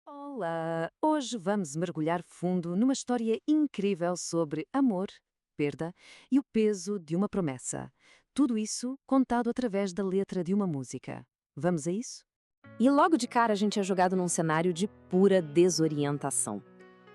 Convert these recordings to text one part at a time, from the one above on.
Olá! Hoje vamos mergulhar fundo numa história incrível sobre amor, perda e o peso de uma promessa. Tudo isso contado através da letra de uma música. Vamos a isso? E logo de cara a gente é jogado num cenário de pura desorientação.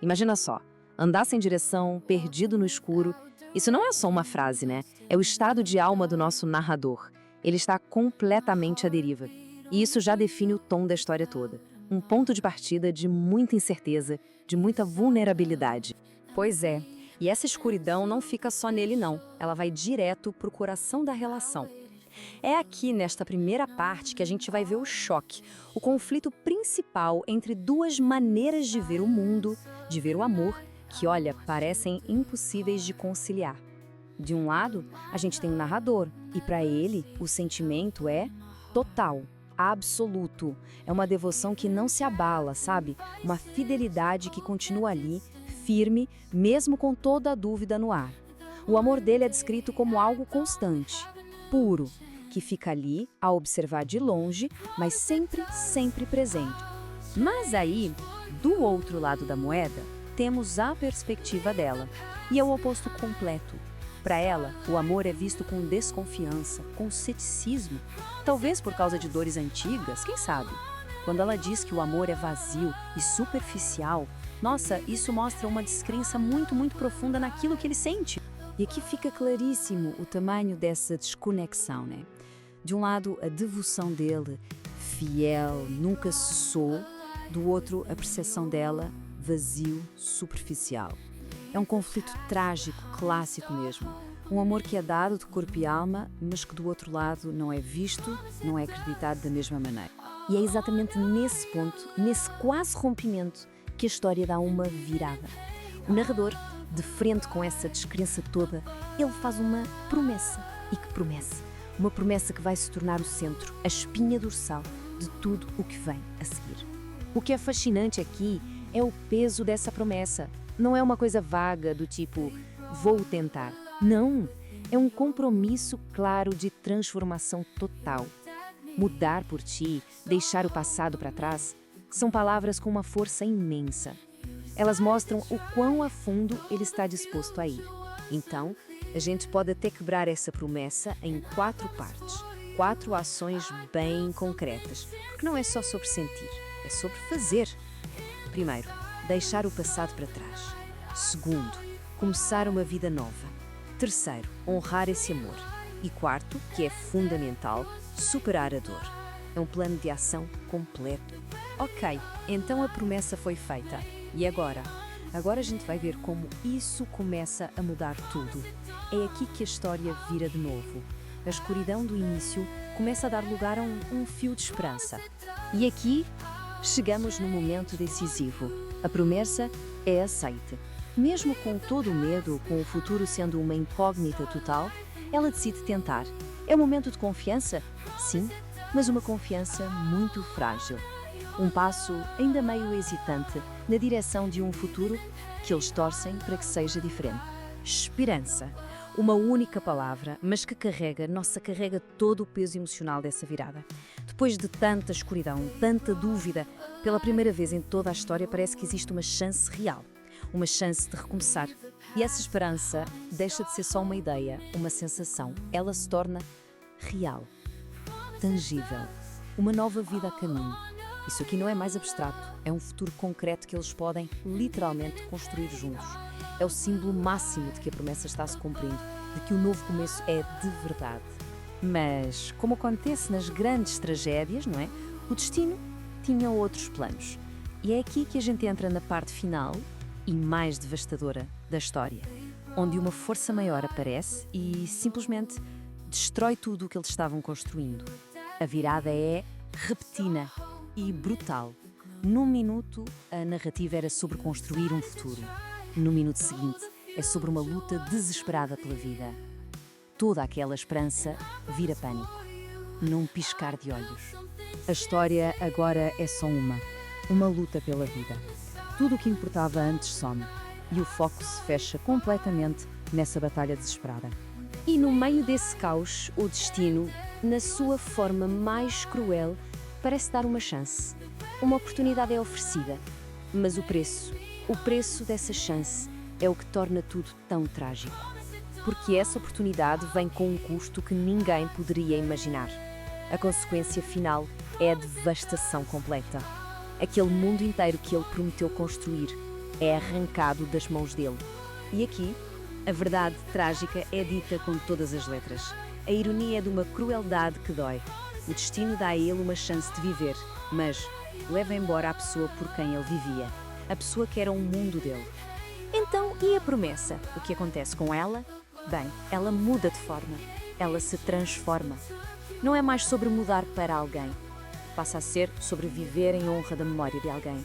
Imagina só, andar sem direção, perdido no escuro. Isso não é só uma frase, né? É o estado de alma do nosso narrador. Ele está completamente à deriva. E isso já define o tom da história toda. Um ponto de partida de muita incerteza, de muita vulnerabilidade. Pois é, e essa escuridão não fica só nele não. Ela vai direto pro coração da relação. É aqui, nesta primeira parte, que a gente vai ver o choque, o conflito principal entre duas maneiras de ver o mundo, de ver o amor, que, olha, parecem impossíveis de conciliar. De um lado, a gente tem o narrador, e para ele, o sentimento é total, absoluto. É uma devoção que não se abala, sabe? Uma fidelidade que continua ali, firme, mesmo com toda a dúvida no ar. O amor dele é descrito como algo constante, puro, que fica ali a observar de longe, mas sempre, sempre presente. Mas aí, do outro lado da moeda, temos a perspectiva dela, e é o oposto completo. Para ela, o amor é visto com desconfiança, com ceticismo, talvez por causa de dores antigas, quem sabe? Quando ela diz que o amor é vazio e superficial, nossa, isso mostra uma descrença muito, muito profunda naquilo que ele sente. E aqui fica claríssimo o tamanho dessa desconexão, né? De um lado, a devoção dele, fiel, nunca cessou. Do outro, a percepção dela, vazio, superficial. É um conflito trágico, clássico mesmo. Um amor que é dado de corpo e alma, mas que do outro lado não é visto, não é acreditado da mesma maneira. E é exatamente nesse ponto, nesse quase rompimento, que a história dá uma virada. O narrador, de frente com essa descrença toda, ele faz uma promessa. E que promessa? Uma promessa que vai se tornar o centro, a espinha dorsal de tudo o que vem a seguir. O que é fascinante aqui é o peso dessa promessa. Não é uma coisa vaga do tipo, vou tentar. Não, é um compromisso claro de transformação total. Mudar por ti, deixar o passado para trás, são palavras com uma força imensa. Elas mostram o quão a fundo ele está disposto a ir. Então, a gente pode até quebrar essa promessa em 4 partes, 4 ações bem concretas, porque não é só sobre sentir, é sobre fazer. Primeiro, deixar o passado para trás. Segundo, começar uma vida nova. Terceiro, honrar esse amor. E quarto, que é fundamental, superar a dor. É um plano de ação completo. Ok, então a promessa foi feita. E agora? Agora a gente vai ver como isso começa a mudar tudo. É aqui que a história vira de novo. A escuridão do início começa a dar lugar a um fio de esperança. E aqui chegamos no momento decisivo. A promessa é aceita. Mesmo com todo o medo, com o futuro sendo uma incógnita total, ela decide tentar. É um momento de confiança? Sim, mas uma confiança muito frágil. Um passo ainda meio hesitante na direção de um futuro que eles torcem para que seja diferente. Esperança. Uma única palavra, mas que carrega todo o peso emocional dessa virada. Depois de tanta escuridão, tanta dúvida, pela primeira vez em toda a história parece que existe uma chance real. Uma chance de recomeçar. E essa esperança deixa de ser só uma ideia, uma sensação. Ela se torna real, tangível. Uma nova vida a caminho. Isso aqui não é mais abstrato, é um futuro concreto que eles podem, literalmente, construir juntos. É o símbolo máximo de que a promessa está se cumprindo, de que o novo começo é de verdade. Mas, como acontece nas grandes tragédias, não é? O destino tinha outros planos. E é aqui que a gente entra na parte final e mais devastadora da história, onde uma força maior aparece e simplesmente destrói tudo o que eles estavam construindo. A virada é repentina e brutal. Num minuto, a narrativa era sobre construir um futuro. No minuto seguinte, é sobre uma luta desesperada pela vida. Toda aquela esperança vira pânico. Num piscar de olhos. A história agora é só uma luta pela vida. Tudo o que importava antes some, e o foco se fecha completamente nessa batalha desesperada. E no meio desse caos, o destino, na sua forma mais cruel, parece dar uma chance. Uma oportunidade é oferecida, mas o preço dessa chance é o que torna tudo tão trágico. Porque essa oportunidade vem com um custo que ninguém poderia imaginar. A consequência final é a devastação completa. Aquele mundo inteiro que ele prometeu construir é arrancado das mãos dele. E aqui, a verdade trágica é dita com todas as letras. A ironia é de uma crueldade que dói. O destino dá a ele uma chance de viver, mas leva embora a pessoa por quem ele vivia. A pessoa que era um mundo dele. Então, e a promessa? O que acontece com ela? Bem, ela muda de forma. Ela se transforma. Não é mais sobre mudar para alguém. Passa a ser sobre viver em honra da memória de alguém.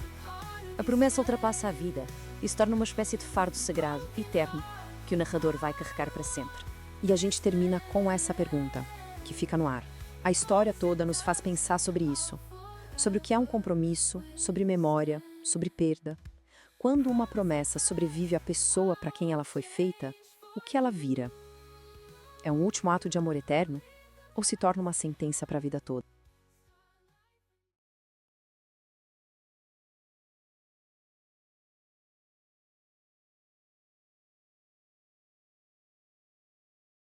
A promessa ultrapassa a vida e se torna uma espécie de fardo sagrado, eterno, que o narrador vai carregar para sempre. E a gente termina com essa pergunta, que fica no ar. A história toda nos faz pensar sobre isso. Sobre o que é um compromisso, sobre memória, sobre perda. Quando uma promessa sobrevive à pessoa para quem ela foi feita, o que ela vira? É um último ato de amor eterno? Ou se torna uma sentença para a vida toda?